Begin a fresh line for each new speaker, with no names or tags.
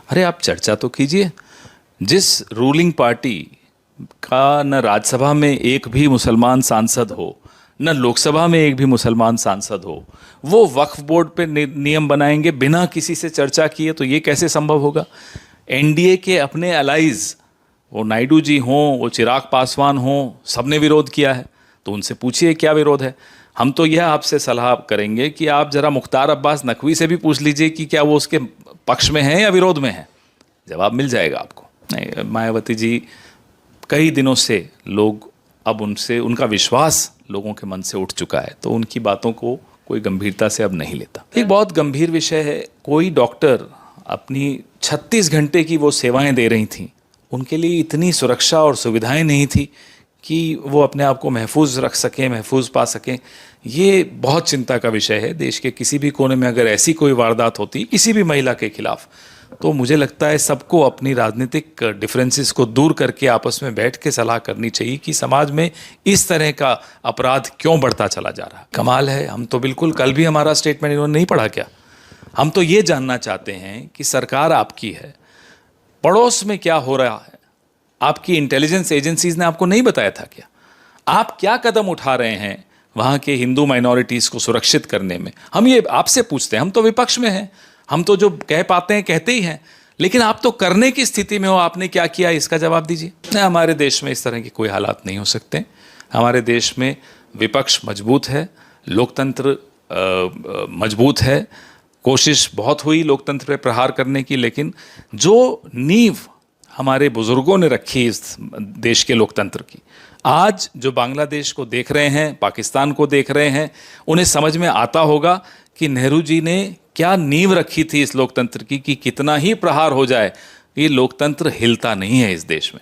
अरे आप चर्चा तो कीजिए। जिस रूलिंग पार्टी का न राज्यसभा में एक भी मुसलमान सांसद हो, न लोकसभा में एक भी मुसलमान सांसद हो, वो वक्फ बोर्ड पे नियम बनाएंगे बिना किसी से चर्चा किए, तो ये कैसे संभव होगा? एनडीए के अपने अलाइज, वो नायडू जी हों, वो चिराग पासवान हों, सबने विरोध किया है। तो उनसे पूछिए क्या विरोध है। हम तो यह आपसे सलाह करेंगे कि आप जरा मुख्तार अब्बास नकवी से भी पूछ लीजिए कि क्या वो उसके पक्ष में हैं या विरोध में हैं। जवाब मिल जाएगा आपको। नहीं, मायावती जी कई दिनों से लोग अब उनसे, उनका विश्वास लोगों के मन से उठ चुका है, तो उनकी बातों को कोई गंभीरता से अब नहीं लेता। एक बहुत गंभीर विषय है, कोई डॉक्टर अपनी 36 घंटे की वो सेवाएं दे रही थीं, उनके लिए इतनी सुरक्षा और सुविधाएं नहीं थी कि वो अपने आप को महफूज रख सकें, महफूज पा सकें। ये बहुत चिंता का विषय है। देश के किसी भी कोने में अगर ऐसी कोई वारदात होती किसी भी महिला के खिलाफ, तो मुझे लगता है सबको अपनी राजनीतिक डिफरेंसेस को दूर करके आपस में बैठ के सलाह करनी चाहिए कि समाज में इस तरह का अपराध क्यों बढ़ता चला जा रहा है। कमाल है, हम तो बिल्कुल, कल भी हमारा स्टेटमेंट इन्होंने नहीं पढ़ा क्या? हम तो ये जानना चाहते हैं कि सरकार आपकी है, पड़ोस में क्या हो रहा है आपकी इंटेलिजेंस एजेंसीज ने आपको नहीं बताया था क्या? आप क्या कदम उठा रहे हैं वहाँ के हिंदू माइनॉरिटीज़ को सुरक्षित करने में? हम ये आपसे पूछते हैं। हम तो विपक्ष में हैं, हम तो जो कह पाते हैं कहते ही हैं, लेकिन आप तो करने की स्थिति में हो। आपने क्या किया, इसका जवाब दीजिए। हमारे देश में इस तरह के कोई हालात नहीं हो सकते। हमारे देश में विपक्ष मजबूत है, लोकतंत्र मजबूत है। कोशिश बहुत हुई लोकतंत्र पर प्रहार करने की, लेकिन जो नींव हमारे बुजुर्गों ने रखी इस देश के लोकतंत्र की, आज जो बांग्लादेश को देख रहे हैं, पाकिस्तान को देख रहे हैं, उन्हें समझ में आता होगा कि नेहरू जी ने क्या नींव रखी थी इस लोकतंत्र की, कि कितना ही प्रहार हो जाए ये लोकतंत्र हिलता नहीं है इस देश में।